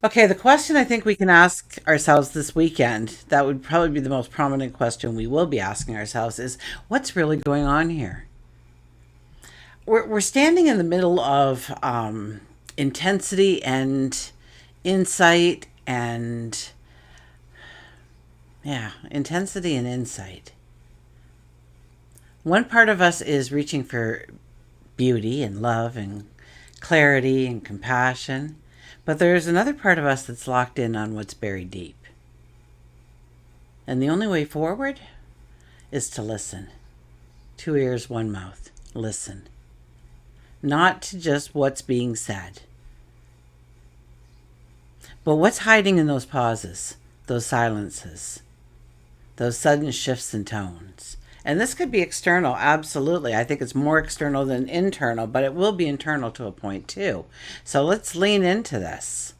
Okay, the question I think we can ask ourselves this weekend, that would probably be the most prominent question we will be asking ourselves, is what's really going on here? We're standing in the middle of intensity and insight and, yeah, intensity and insight. One part of us is reaching for beauty and love and clarity and compassion, but there's another part of us that's locked in on what's buried deep. And the only way forward is to listen. Two ears, one mouth. Listen. Not to just what's being said, but what's hiding in those pauses, those silences, those sudden shifts in tones. And this could be external, absolutely. I think it's more external than internal, but it will be internal to a point too. So let's lean into this.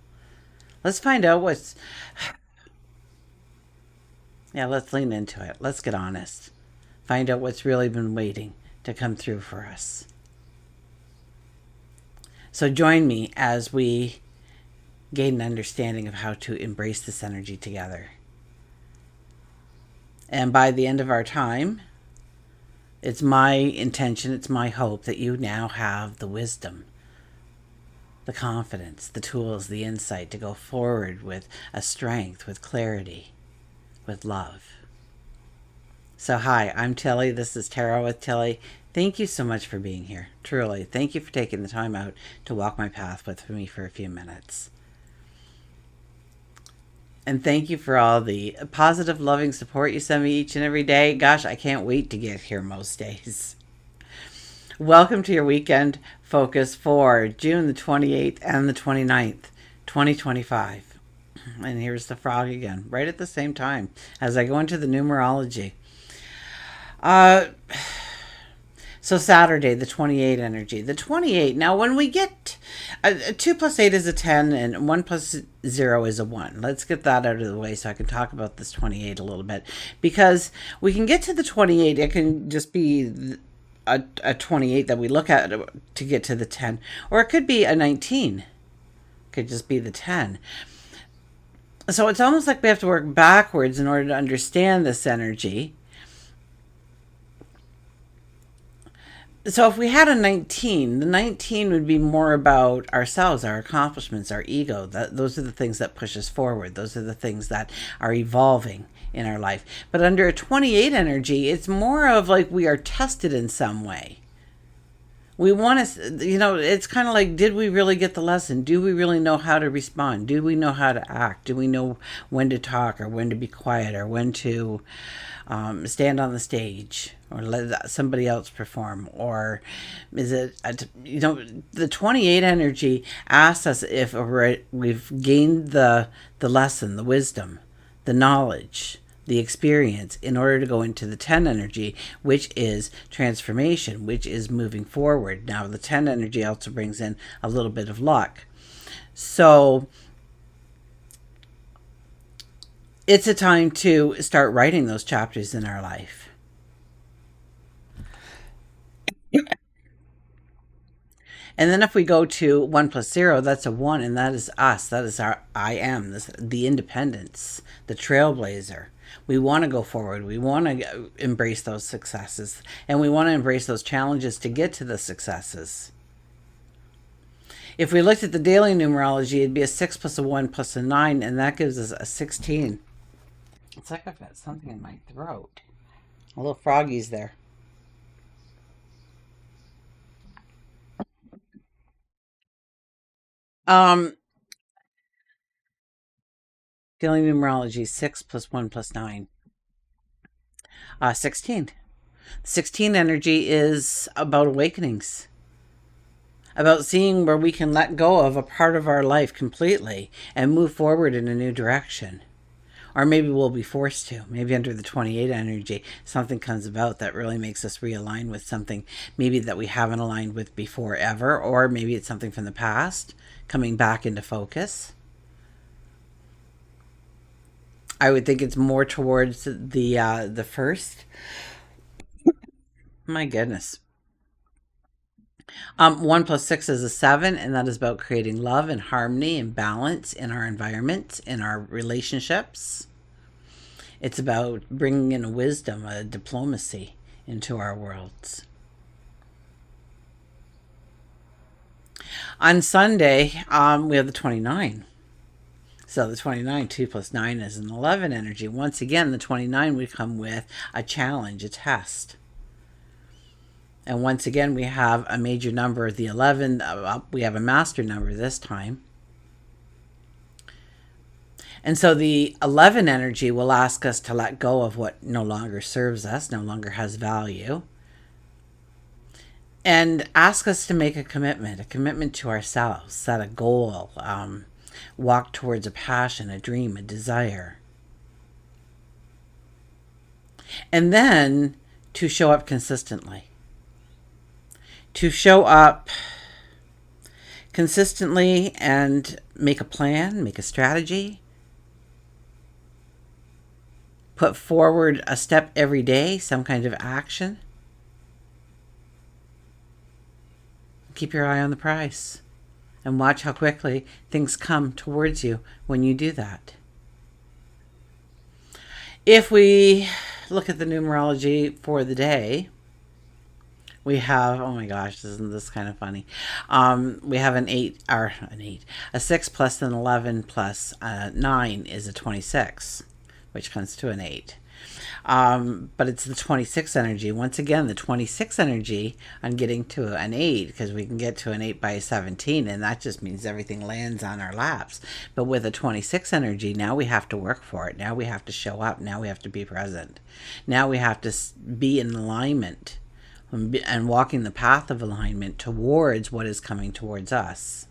Let's find out what's, yeah, let's lean into it. Let's get honest. Find out what's really been waiting to come through for us. So join me as we gain an understanding of how to embrace this energy together. And by the end of our time, it's my intention, it's my hope that you now have the wisdom, the confidence, the tools, the insight to go forward with a strength, with clarity, with love. So, hi, I'm Tilly. This is Tarot with Tilly. Thank you so much for being here. Truly, thank you for taking the time out to walk my path with me for a few minutes. And thank you for all the positive, loving support you send me each and every day. Gosh, I can't wait to get here most days. Welcome to your weekend focus for June the 28th and the 29th, 2025. And here's the frog again, right at the same time as I go into the numerology. Uh, so Saturday, the 28 energy. The 28. Now, when we get a 2 plus 8 is a 10, and 1 plus 0 is a 1. Let's get that out of the way so I can talk about this 28 a little bit. Because we can get to the 28, it can just be a 28 that we look at to get to the 10, or it could be a 19. It could just be the 10. So it's almost like we have to work backwards in order to understand this energy. So if we had a 19, the 19 would be more about ourselves, our accomplishments, our ego. Those are the things that push us forward. Those are the things that are evolving in our life. But under a 28 energy, it's more of like we are tested in some way. We want to, it's kind of like, did we really get the lesson? Do we really know how to respond? Do we know how to act? Do we know when to talk or when to be quiet or when to stand on the stage or let somebody else perform? Or is it, the 28 energy asks us if we've gained the lesson, the wisdom, the knowledge, the experience in order to go into the 10 energy, which is transformation, which is moving forward. Now, the 10 energy also brings in a little bit of luck. So it's a time to start writing those chapters in our life. And then if we go to 1 plus 0, that's a 1, and that is us. That is our I am, the independence, the trailblazer. We want to go forward. We want to embrace those successes, and we want to embrace those challenges to get to the successes. If we looked at the daily numerology, it'd be a 6 plus a 1 plus a 9, and that gives us a 16. It's like I've got something in my throat. A little froggies there. Um, Daily numerology, 6 plus 1 plus 9. 16. 16 energy is about awakenings, about seeing where we can let go of a part of our life completely and move forward in a new direction. Or maybe we'll be forced to. Maybe under the 28 energy, something comes about that really makes us realign with something maybe that we haven't aligned with before ever, or maybe it's something from the past coming back into focus. I would think it's more towards the first. My goodness. 1 plus 6 is a 7, and that is about creating love and harmony and balance in our environment, in our relationships. It's about bringing in a wisdom, a diplomacy into our worlds. On Sunday, we have the 29. So the 29, 2 plus 9 is an 11 energy. Once again, the 29 would come with a challenge, a test. And once again, we have a major number, the 11. We have a master number this time. And so the 11 energy will ask us to let go of what no longer serves us, no longer has value, and ask us to make a commitment to ourselves, set a goal, walk towards a passion, a dream, a desire. And then to show up consistently. To show up consistently and make a plan, make a strategy. Put forward a step every day, some kind of action. Keep your eye on the prize and watch how quickly things come towards you when you do that. If we look at the numerology for the day, we have, oh my gosh, isn't this kind of funny? We have a 6 plus an 11 plus 9 is a 26, which comes to an 8. But it's the 26 energy. Once again, the 26 energy on getting to an 8, because we can get to an 8 by 17, and that just means everything lands on our laps. But with a 26 energy, now we have to work for it. Now we have to show up. Now we have to be present. Now we have to be in alignment and walking the path of alignment towards what is coming towards us.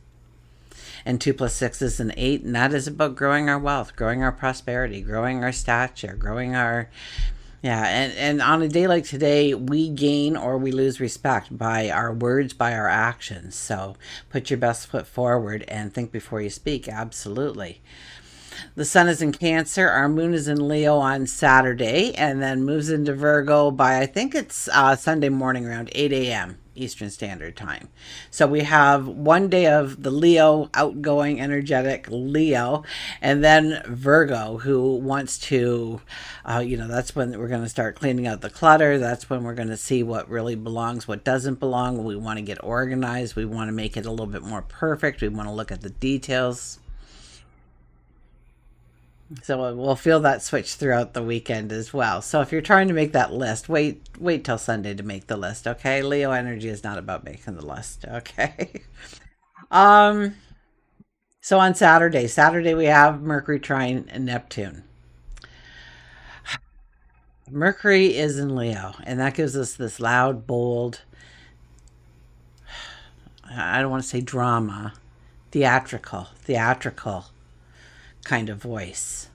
And 2 plus 6 is an 8, and that is about growing our wealth, growing our prosperity, growing our stature, growing our, and on a day like today, we gain or we lose respect by our words, by our actions. So put your best foot forward and think before you speak, absolutely. The sun is in Cancer, our moon is in Leo on Saturday, and then moves into Virgo by, I think it's Sunday morning around 8 a.m. Eastern Standard Time. So we have one day of the Leo, outgoing, energetic Leo, and then Virgo, who wants to, that's when we're going to start cleaning out the clutter. That's when we're going to see what really belongs, what doesn't belong. We want to get organized. We want to make it a little bit more perfect. We want to look at the details. So we'll feel that switch throughout the weekend as well. So if you're trying to make that list, wait till Sunday to make the list, okay? Leo energy is not about making the list, okay? um so on Saturday we have Mercury trine and Neptune. Mercury is in Leo, and that gives us this loud, bold, I don't want to say drama, theatrical kind of voice.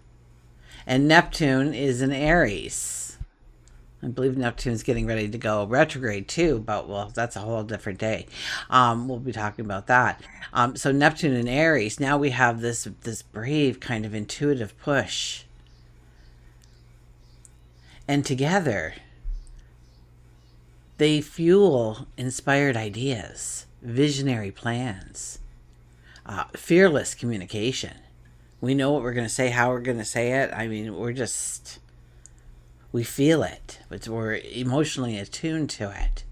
And Neptune is in Aries. I believe Neptune's getting ready to go retrograde too, but well, that's a whole different day. We'll be talking about that. So Neptune in Aries, now we have this brave kind of intuitive push. And together, they fuel inspired ideas, visionary plans, fearless communication. We know what we're going to say, how we're going to say it. I mean, we feel it. We're emotionally attuned to it.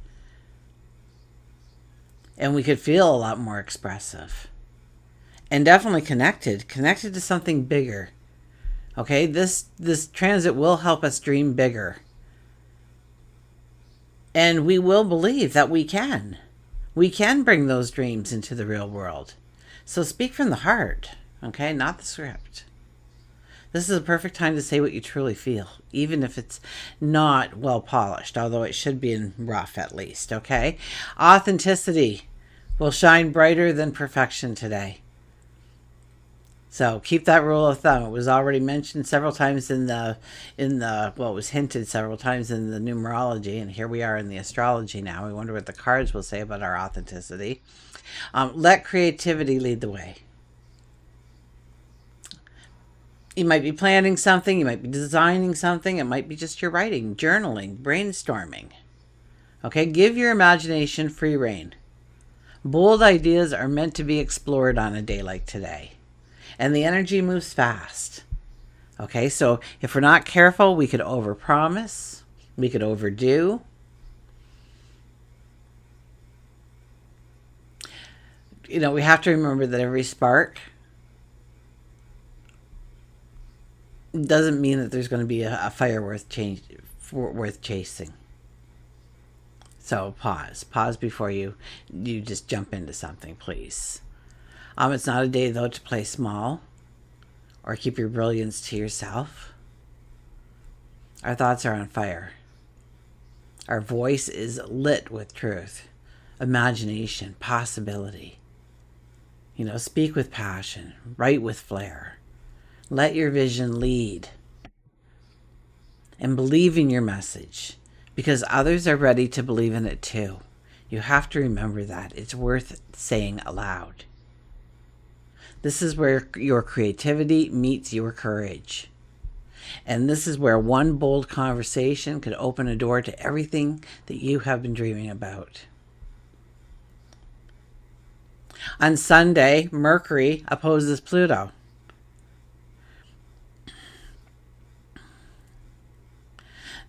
And we could feel a lot more expressive. And definitely connected to something bigger. Okay, this transit will help us dream bigger. And we will believe that we can. We can bring those dreams into the real world. So speak from the heart. Okay, not the script. This is a perfect time to say what you truly feel, even if it's not well polished, although it should be in rough at least, okay? Authenticity will shine brighter than perfection today. So keep that rule of thumb. It was already mentioned several times it was hinted several times in the numerology, and here we are in the astrology now. We wonder what the cards will say about our authenticity. Let creativity lead the way. You might be planning something, you might be designing something, it might be just your writing, journaling, brainstorming. Okay, give your imagination free rein. Bold ideas are meant to be explored on a day like today. And the energy moves fast. Okay, so if we're not careful, we could overpromise, we could overdo. We have to remember that every spark doesn't mean that there's going to be a fire worth chasing. So pause before you just jump into something, please. It's not a day though to play small or keep your brilliance to yourself. Our thoughts are on fire. Our voice is lit with truth, imagination, possibility. Speak with passion, write with flair. Let your vision lead and believe in your message because others are ready to believe in it too. You have to remember that. It's worth saying aloud. This is where your creativity meets your courage. And this is where one bold conversation could open a door to everything that you have been dreaming about. On Sunday, Mercury opposes Pluto.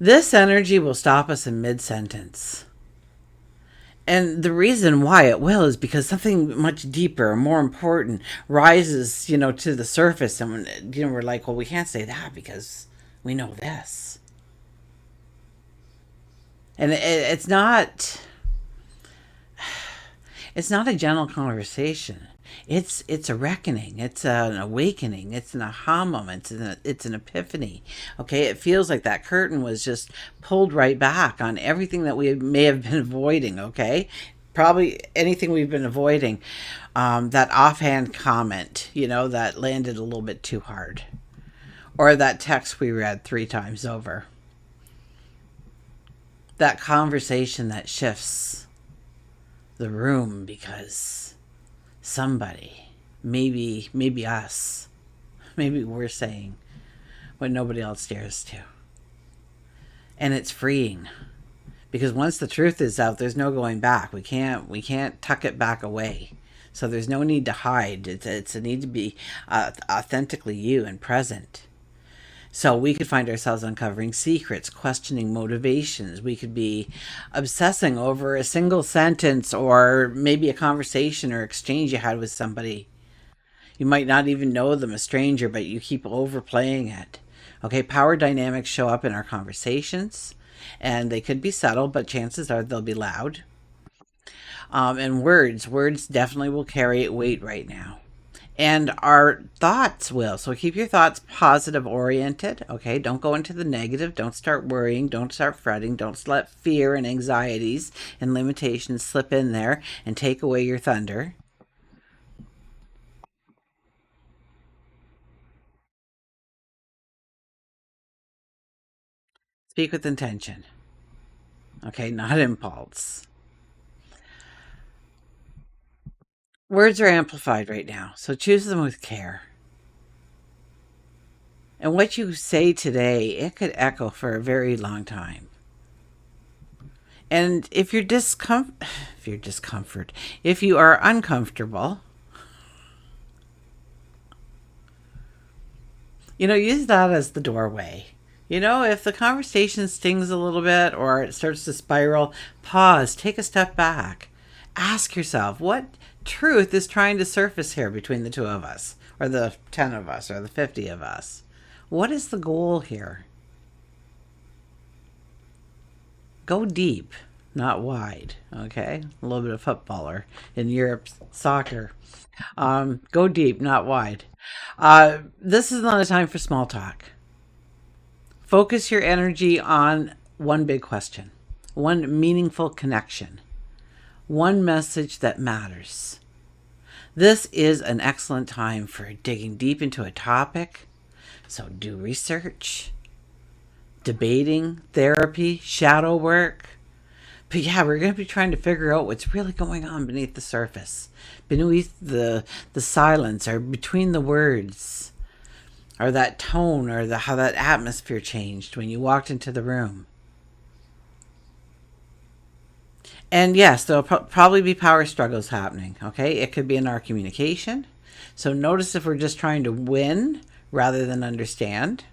This energy will stop us in mid-sentence. And the reason why it will is because something much deeper, more important, rises, to the surface. And, we're like, well, we can't say that because we know this. And it's not a gentle conversation. It's a reckoning. It's an awakening. It's an aha moment. It's an epiphany. Okay, it feels like that curtain was just pulled right back on everything that we may have been avoiding. Okay, probably anything we've been avoiding. That offhand comment, that landed a little bit too hard, or that text we read 3 times over. That conversation that shifts the room because somebody, maybe us, maybe we're saying what nobody else dares to. And it's freeing because once the truth is out, there's no going back. We can't tuck it back away. So there's no need to hide. It's a need to be authentically you and present. So we could find ourselves uncovering secrets, questioning motivations. We could be obsessing over a single sentence or maybe a conversation or exchange you had with somebody. You might not even know them, a stranger, but you keep overplaying it. Okay, power dynamics show up in our conversations, and they could be subtle, but chances are they'll be loud. And words definitely will carry weight right now. And our thoughts will. So keep your thoughts positive oriented. Okay. Don't go into the negative. Don't start worrying. Don't start fretting. Don't let fear and anxieties and limitations slip in there and take away your thunder. Speak with intention. Okay. Not impulse. Words are amplified right now. So choose them with care. And what you say today, it could echo for a very long time. And if you're if you are uncomfortable, use that as the doorway. If the conversation stings a little bit or it starts to spiral, pause, take a step back. Ask yourself, what truth is trying to surface here between the 2 of us, or the 10 of us, or the 50 of us? What is the goal here? Go deep, not wide. Okay, a little bit of footballer in Europe's soccer. Go deep, not wide. This is not a time for small talk. Focus your energy on one big question, one meaningful connection, one message that matters. This is an excellent time for digging deep into a topic. So do research, debating, therapy, shadow work. But yeah, we're going to be trying to figure out what's really going on beneath the surface, beneath the silence, or between the words, or that tone, or how that atmosphere changed when you walked into the room. And yes, there'll probably be power struggles happening. Okay. It could be in our communication. So notice if we're just trying to win rather than understand.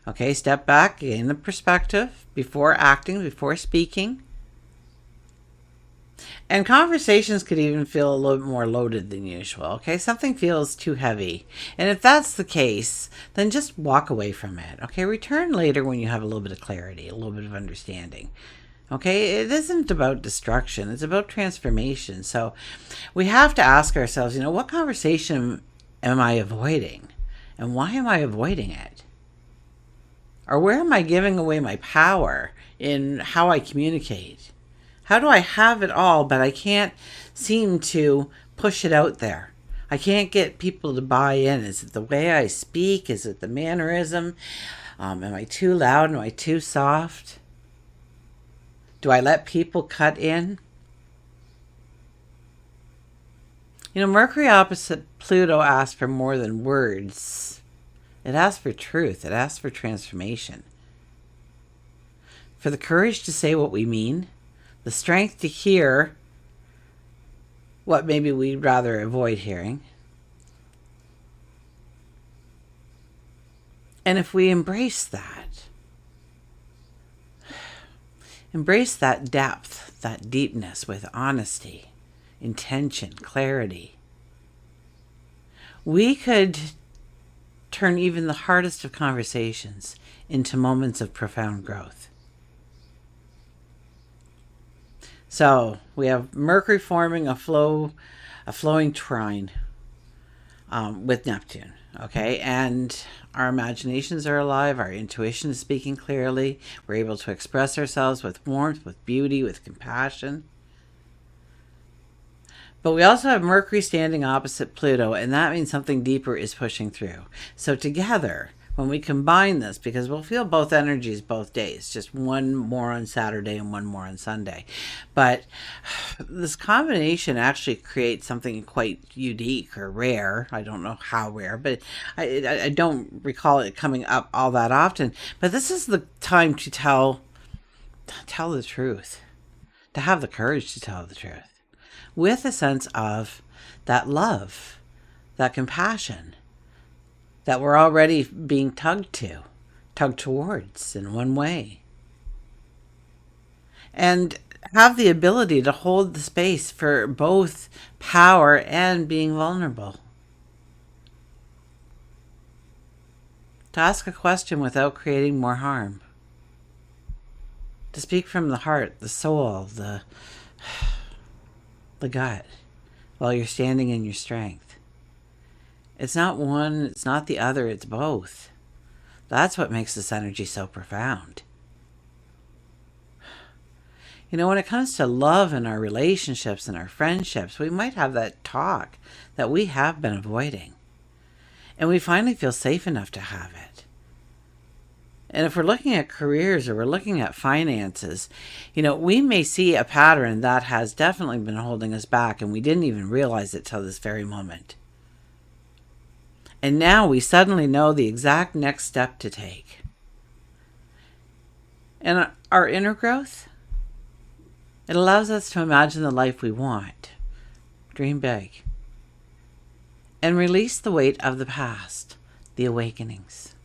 Okay. Step back, gain the perspective before acting, before speaking. And conversations could even feel a little bit more loaded than usual. Okay. Something feels too heavy. And if that's the case, then just walk away from it. Okay. Return later when you have a little bit of clarity, a little bit of understanding. Okay, it isn't about destruction, it's about transformation. So we have to ask ourselves, what conversation am I avoiding? And why am I avoiding it? Or where am I giving away my power in how I communicate? How do I have it all, but I can't seem to push it out there? I can't get people to buy in. Is it the way I speak? Is it the mannerism? Am I too loud? Am I too soft? Do I let people cut in? Mercury opposite Pluto asks for more than words. It asks for truth. It asks for transformation. For the courage to say what we mean, the strength to hear what maybe we'd rather avoid hearing. And if we embrace that depth, that deepness with honesty, intention, clarity, we could turn even the hardest of conversations into moments of profound growth. So we have Mercury forming a flowing trine with Neptune. Okay, and our imaginations are alive. Our intuition is speaking clearly. We're able to express ourselves with warmth, with beauty, with compassion. But we also have Mercury standing opposite Pluto, and that means something deeper is pushing through. So together, when we combine this, because we'll feel both energies both days, just one more on Saturday and one more on Sunday. But this combination actually creates something quite unique or rare. I don't know how rare, but I don't recall it coming up all that often. But this is the time to tell the truth, to have the courage to tell the truth with a sense of that love, that compassion that we're already being tugged towards in one way. And have the ability to hold the space for both power and being vulnerable. To ask a question without creating more harm. To speak from the heart, the soul, the gut, while you're standing in your strength. It's not one, it's not the other, it's both. That's what makes this energy so profound. When it comes to love in our relationships and our friendships, we might have that talk that we have been avoiding. And we finally feel safe enough to have it. And if we're looking at careers or we're looking at finances, we may see a pattern that has definitely been holding us back and we didn't even realize it till this very moment. And now we suddenly know the exact next step to take. And our inner growth, it allows us to imagine the life we want, dream big, and release the weight of the past, the awakenings.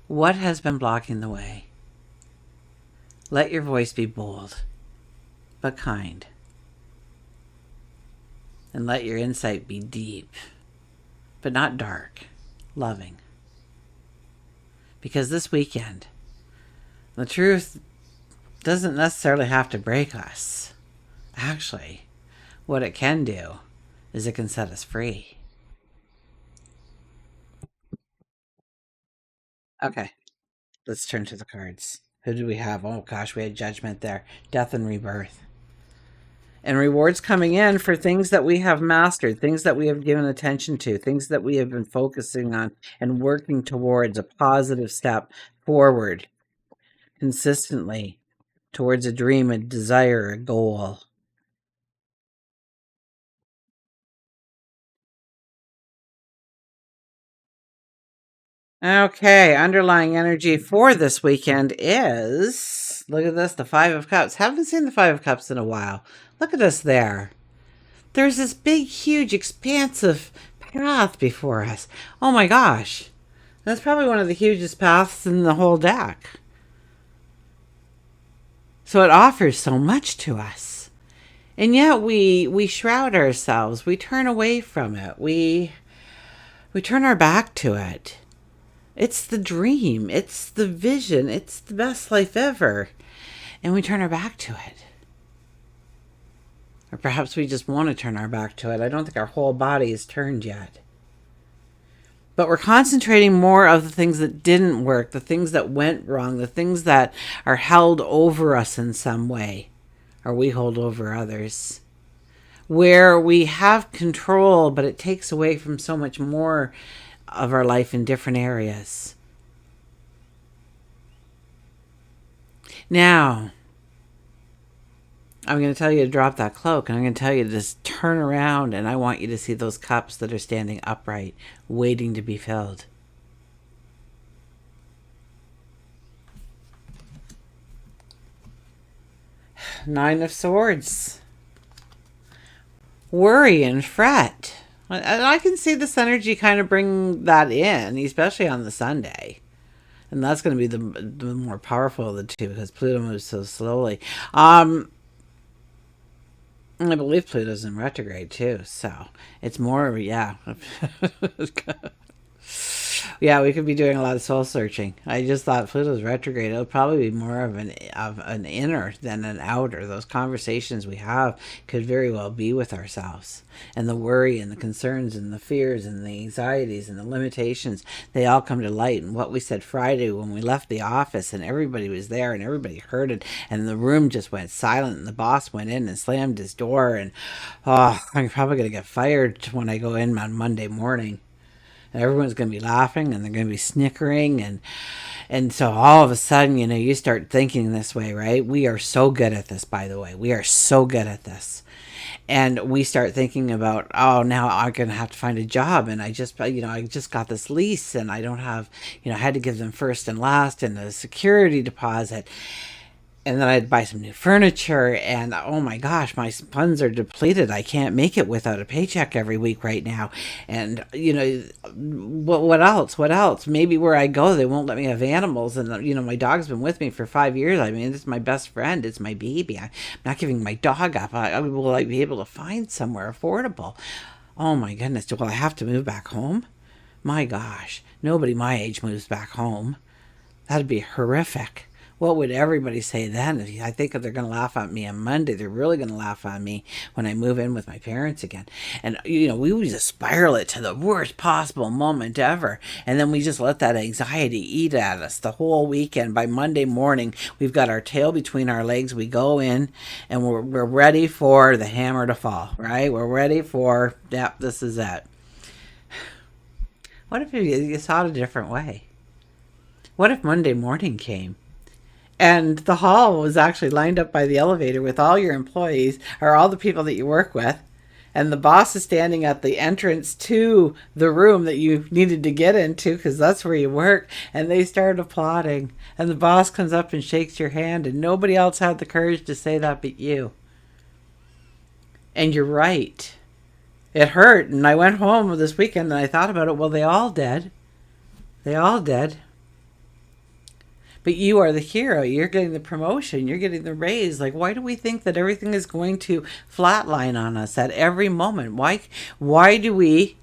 What has been blocking the way? Let your voice be bold, but kind. And let your insight be deep, but not dark, loving. Because this weekend, the truth doesn't necessarily have to break us. Actually, what it can do is it can set us free. Okay, let's turn to the cards. Who do we have? Oh gosh, we had Judgment there. Death and rebirth. And rewards coming in for things that we have mastered, things that we have given attention to, things that we have been focusing on and working towards a positive step forward consistently towards a dream, a desire, a goal. Okay, underlying energy for this weekend is, look at this, the Five of Cups. Haven't seen the Five of Cups in a while. Look at us there. There's this big, huge, expansive path before us. Oh my gosh. That's probably one of the hugest paths in the whole deck. So it offers so much to us. And yet we shroud ourselves. We turn away from it. We turn our back to it. It's the dream. It's the vision. It's the best life ever. And we turn our back to it. Or perhaps we just want to turn our back to it. I don't think our whole body is turned yet. But we're concentrating more of the things that didn't work, the things that went wrong, the things that are held over us in some way, or we hold over others. Where we have control, but it takes away from so much more of our life in different areas. Now, I'm going to tell you to drop that cloak, and I'm going to tell you to just turn around, and I want you to see those cups that are standing upright, waiting to be filled. Nine of Swords. Worry and fret. And I can see this energy kind of bring that in, especially on the Sunday. And that's going to be the more powerful of the two because Pluto moves so slowly. I believe Pluto's in retrograde too, so it's more, yeah. Yeah, we could be doing a lot of soul searching. I just thought Pluto's retrograde. It'll probably be more of an inner than an outer. Those conversations we have could very well be with ourselves, and the worry and the concerns and the fears and the anxieties and the limitations. They all come to light. And what we said Friday when we left the office, and everybody was there, and everybody heard it, and the room just went silent. And the boss went in and slammed his door. And I'm probably gonna get fired when I go in on Monday morning. Everyone's going to be laughing and they're going to be snickering. And so all of a sudden, you start thinking this way, right? We are so good at this, by the way. We are so good at this. And we start thinking about, oh, now I'm going to have to find a job. And I just got this lease and I don't have, I had to give them first and last and a security deposit. And then I had to buy some new furniture, and oh my gosh, my funds are depleted. I can't make it without a paycheck every week right now. And, what else? What else? Maybe where I go, they won't let me have animals. And, my dog's been with me for 5 years. I mean, it's my best friend. It's my baby. I'm not giving my dog up. Will I be able to find somewhere affordable? Oh my goodness. Will I have to move back home? My gosh, nobody my age moves back home. That'd be horrific. What would everybody say then? I think if they're going to laugh at me on Monday, they're really going to laugh at me when I move in with my parents again. And, we would just spiral it to the worst possible moment ever. And then we just let that anxiety eat at us the whole weekend. By Monday morning, we've got our tail between our legs. We go in and we're ready for the hammer to fall, right? We're ready for, yep, this is it. What if you saw it a different way? What if Monday morning came? And the hall was actually lined up by the elevator with all your employees or all the people that you work with. And the boss is standing at the entrance to the room that you needed to get into because that's where you work. And they start applauding. And the boss comes up and shakes your hand. And nobody else had the courage to say that but you. And you're right. It hurt. And I went home this weekend and I thought about it. Well, they all did. They all did. But you are the hero. You're getting the promotion. You're getting the raise. Like, why do we think that everything is going to flatline on us at every moment? Why do we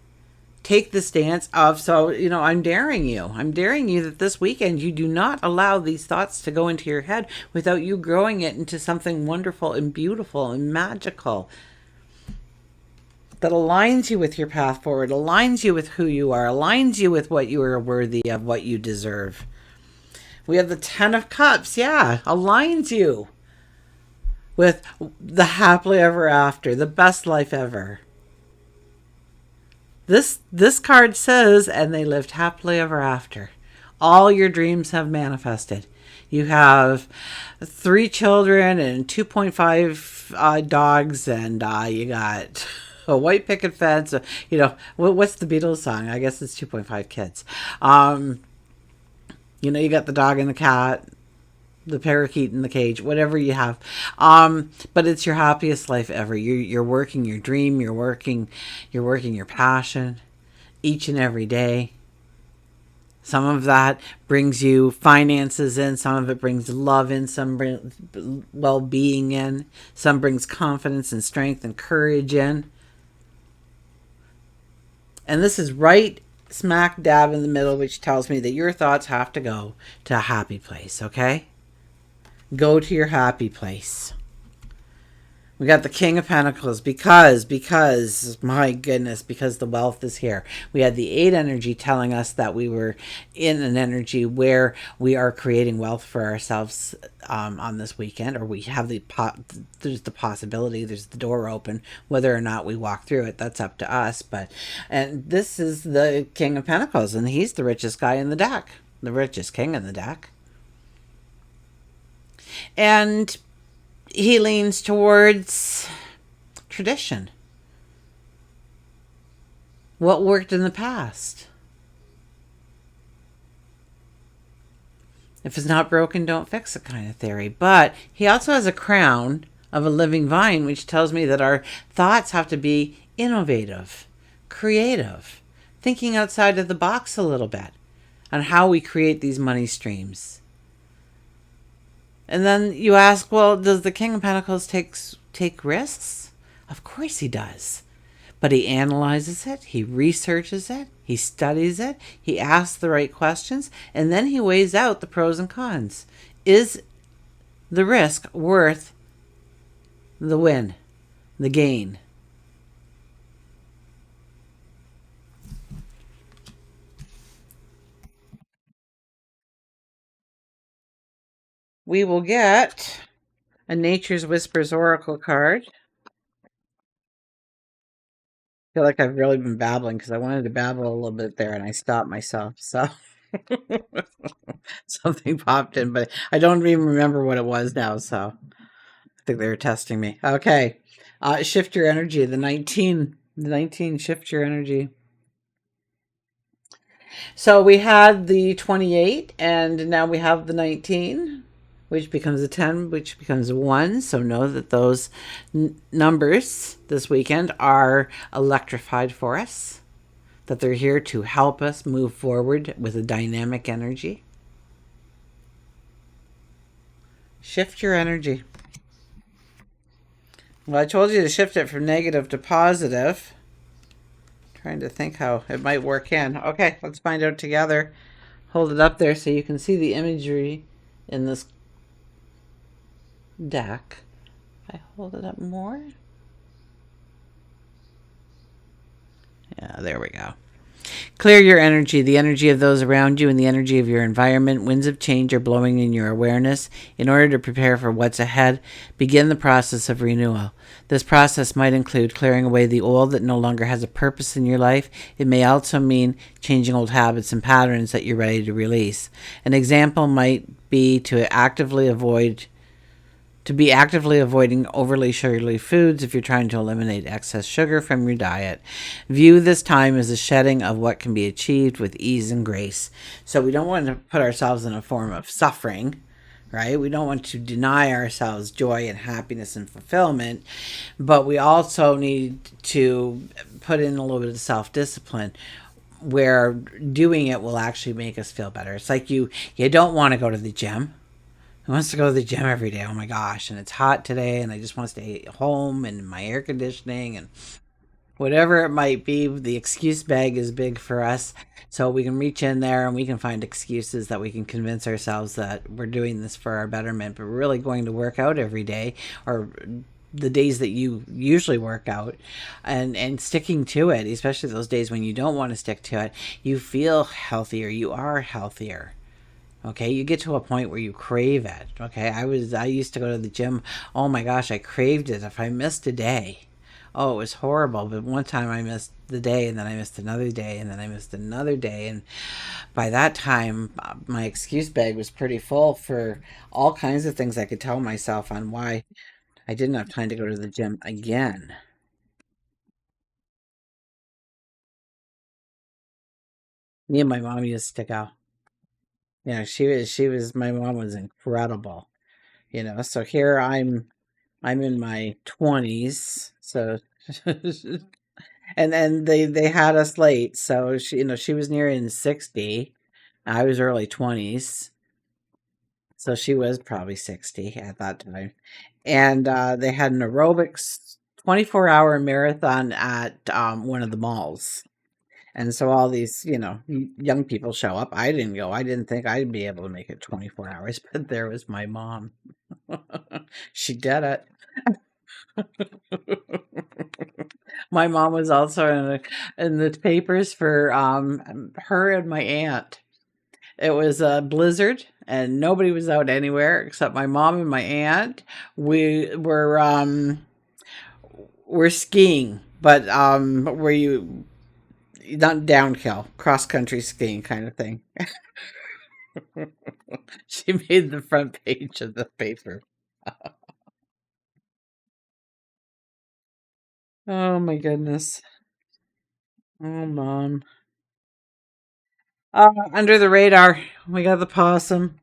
take the stance of, I'm daring you. I'm daring you that this weekend you do not allow these thoughts to go into your head without you growing it into something wonderful and beautiful and magical that aligns you with your path forward, aligns you with who you are, aligns you with what you are worthy of, what you deserve. We have the Ten of Cups, aligns you with the happily ever after, the best life ever. This card says, and they lived happily ever after. All your dreams have manifested. You have 3 children and 2.5 dogs, and you got a white picket fence. What's the Beatles song? I guess it's 2.5 kids. You know, you got the dog and the cat, the parakeet in the cage, whatever you have. But it's your happiest life ever. You're working your dream. You're working your passion each and every day. Some of that brings you finances in, some of it brings love in, some brings well being in, some brings confidence and strength and courage in. And this is right smack dab in the middle, which tells me that your thoughts have to go to a happy place, okay? Go to your happy place. We got the King of Pentacles because my goodness, because the wealth is here. We had the 8 energy telling us that we were in an energy where we are creating wealth for ourselves on this weekend, or we have there's the possibility, there's the door open. Whether or not we walk through it, that's up to us. And this is the King of Pentacles, and he's the richest guy in the deck, the richest king in the deck, and he leans towards tradition. What worked in the past? If it's not broken, don't fix it kind of theory. But he also has a crown of a living vine, which tells me that our thoughts have to be innovative, creative, thinking outside of the box a little bit on how we create these money streams. And then you ask, well, does the King of Pentacles take risks? Of course he does. But he analyzes it, he researches it, he studies it, he asks the right questions, and then he weighs out the pros and cons. Is the risk worth the win, the gain? We will get a Nature's Whispers Oracle card. I feel like I've really been babbling because I wanted to babble a little bit there and I stopped myself. So something popped in, but I don't even remember what it was now. So I think they were testing me. Okay. Shift your energy. The 19, shift your energy. So we had the 28 and now we have the 19, which becomes a 10, which becomes a 1. So know that those numbers this weekend are electrified for us, that they're here to help us move forward with a dynamic energy. Shift your energy. Well, I told you to shift it from negative to positive. Trying to think how it might work in. Okay, let's find out together. Hold it up there so you can see the imagery in this deck. I hold it up more. Yeah, there we go. Clear your energy, the energy of those around you, and the energy of your environment. Winds of change are blowing in your awareness. In order to prepare for what's ahead, begin the process of renewal. This process might include clearing away the old that no longer has a purpose in your life. It may also mean changing old habits and patterns that you're ready to release. An example might be to be actively avoiding overly sugary foods if you're trying to eliminate excess sugar from your diet. View this time as a shedding of what can be achieved with ease and grace. So we don't want to put ourselves in a form of suffering, right? We don't want to deny ourselves joy and happiness and fulfillment, but we also need to put in a little bit of self-discipline where doing it will actually make us feel better. It's like you don't want to go to the gym. Who wants to go to the gym every day? Oh my gosh. And it's hot today and I just want to stay home and my air conditioning and whatever it might be. The excuse bag is big for us. So we can reach in there and we can find excuses that we can convince ourselves that we're doing this for our betterment, but we're really going to work out every day, or the days that you usually work out, and sticking to it, especially those days when you don't want to stick to it, you feel healthier, you are healthier. Okay, you get to a point where you crave it. Okay, I used to go to the gym. Oh my gosh, I craved it. If I missed a day, oh, it was horrible. But one time I missed the day, and then I missed another day, and then I missed another day, and by that time, my excuse bag was pretty full for all kinds of things I could tell myself on why I didn't have time to go to the gym again. Me and my mom used to go. My mom was incredible. So here I'm in my 20s. So and then they had us late. So she was nearing 60. I was early 20s. So she was probably 60 at that time. And they had an aerobics 24-hour marathon at one of the malls. And so all these, young people show up. I didn't go. I didn't think I'd be able to make it 24 hours, but there was my mom. She did it. My mom was also in the papers for her and my aunt. It was a blizzard and nobody was out anywhere except my mom and my aunt. We were skiing, but were you not downhill, cross country skiing kind of thing. She made the front page of the paper. Oh my goodness. Oh, mom. Under the radar, we got the possum.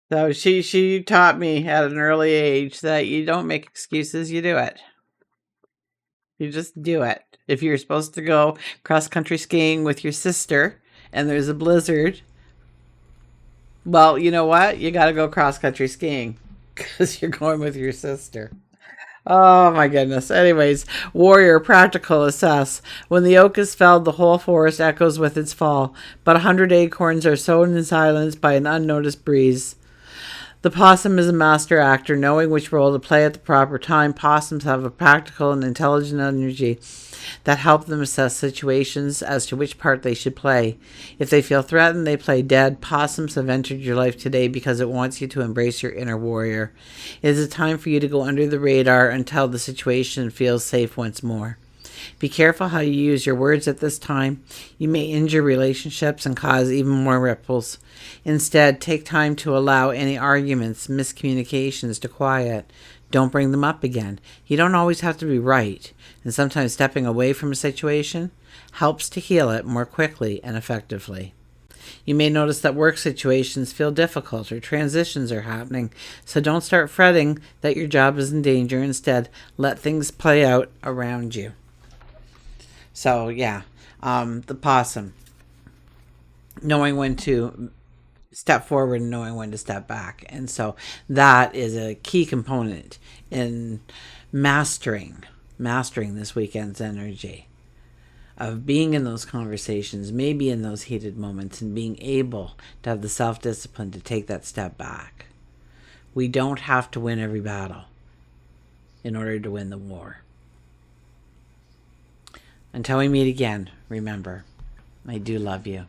So she taught me at an early age that you don't make excuses, you do it. You just do it. If you're supposed to go cross country skiing with your sister and there's a blizzard, well, you know what? You got to go cross country skiing because you're going with your sister. Oh my goodness. Anyways, warrior practical assess. When the oak is felled, the whole forest echoes with its fall, but 100 acorns are sown in silence by an unnoticed breeze. The possum is a master actor, knowing which role to play at the proper time. Possums have a practical and intelligent energy that help them assess situations as to which part they should play. If they feel threatened, they play dead. Possums have entered your life today because it wants you to embrace your inner warrior. It is a time for you to go under the radar until the situation feels safe once more. Be careful how you use your words at this time. You may injure relationships and cause even more ripples. Instead, take time to allow any arguments, miscommunications to quiet. Don't bring them up again. You don't always have to be right, and sometimes stepping away from a situation helps to heal it more quickly and effectively. You may notice that work situations feel difficult or transitions are happening, so don't start fretting that your job is in danger. Instead, let things play out around you. So, yeah, the possum, knowing when to step forward and knowing when to step back. And so that is a key component in mastering this weekend's energy, of being in those conversations, maybe in those heated moments, and being able to have the self-discipline to take that step back. We don't have to win every battle in order to win the war. Until we meet again, remember, I do love you.